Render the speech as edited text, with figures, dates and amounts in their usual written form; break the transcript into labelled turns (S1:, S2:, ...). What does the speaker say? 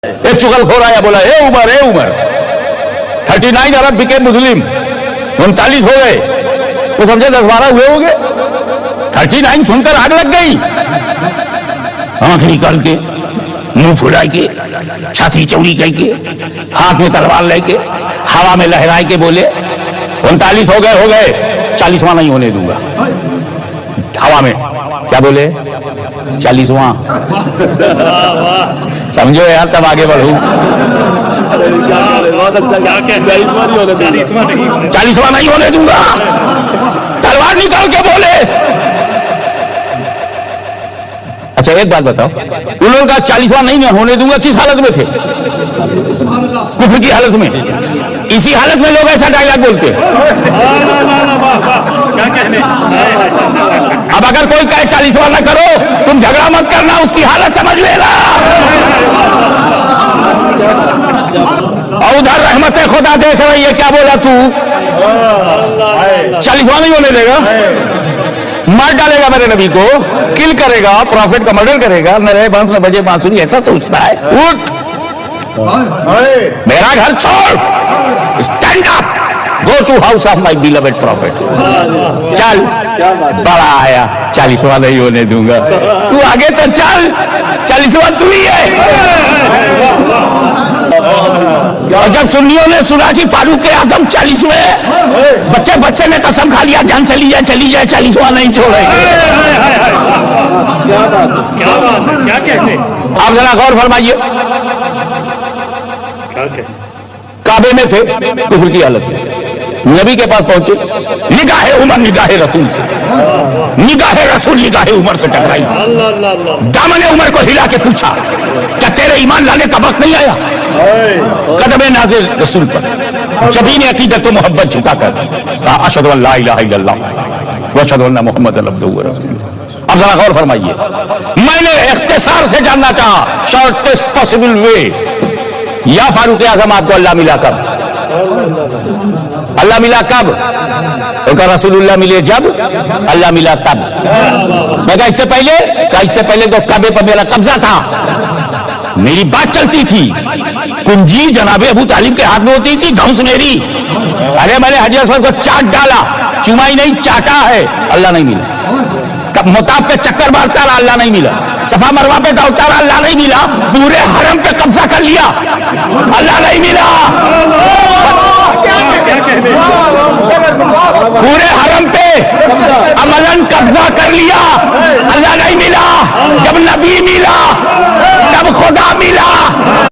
S1: एक चुगलखोर आया, बोला ए उमर 39 अरब बिके मुस्लिम, 39 हो गए। वो समझे 10-12 हुए होंगे। 39 सुनकर आग लग गई। आंख निकाल के, मुंह फुला के, छाती चौड़ी करके, हाथ में तलवार लेके, हवा में लहराए के बोले 39 हो गए, 40वां नहीं होने दूंगा। हवा में क्या बोले? 40वां। समझो यार, तब आगे बढ़ू। 40वां नहीं होने दूंगा, तलवार निकाल के बोले। अच्छा एक बात बताओ, उन लोगों का 40वां नहीं होने दूंगा किस हालत में थे? कुफ्र की हालत में। इसी हालत में लोग ऐसा डायलॉग बोलते। अब अगर कोई कहे 40वां ना करो, तुम झगड़ा मत करना, उसकी हालत समझ लेना। और उधर रहमत खुदा देख रही है, क्या बोला तू? 40वां नहीं होने देगा, मार डालेगा मेरे नबी को, किल करेगा, प्रॉफिट का मर्डर करेगा, न रहे बांस न बजे बांसुरी, ऐसा सोचता है। उठ, मेरा घर छोड़, stand up, go to house of my beloved prophet. चल, बड़ा आया, 40वां नहीं होने दूंगा। तू आगे तो चल, 40वां तू ही है। और जब सुन्नियों ने सुना कि फारूक आजम 40वें, बच्चे ने कसम खा लिया, जान चली जाए 40वां नहीं छोड़ेंगे।
S2: क्या कहते?
S1: आप जरा गौर फरमाइए, काबे में थे, कुफ्र की हालत में, नबी के पास पहुंचे, निगाहे उमर निगाहे रसूल से, निगाहे रसूल निगाहे उमर से टकराई। दामने उमर को हिला के पूछा, क्या तेरे ईमान लाने का वक्त नहीं आया? कदम नाज़िल रसूल पर जबीन अकीदत व मोहब्बत झुकाकर कहा, अशहदु अल्ला इलाहा इल्लल्लाह व अशहदु अन्ना मुहम्मदन अब्दुहु व रसूलुहु। अब जरा गौर फरमाइए, मैंने इख्तिसार से जानना चाहा, शॉर्टेस्ट पॉसिबल वे, या फारूक आजम आपको अल्लाह मिला कब? अल्लाह मिला कब? उनका रसूलुल्लाह मिले जब, अल्लाह मिला तब। मैं कहा इससे पहले तो काबे पर मेरा कब्जा था, मेरी बात चलती थी, कुंजी जनाबे अबू तालिब के हाथ में होती थी, घंस मेरी। अरे मैंने हजरत असवद को चाट डाला, चुमाई नहीं चाटा है, अल्लाह नहीं मिला। मुताब पे चक्कर मारता रहा, अल्लाह नहीं मिला। सफा मरवा पे दौड़ता रहा, अल्लाह नहीं मिला। पूरे हरम पे कब्जा कर लिया, अल्लाह नहीं मिला। पूरे हरम पे अमलन कब्जा कर लिया, अल्लाह नहीं मिला। जब नबी मिला, तब खुदा मिला।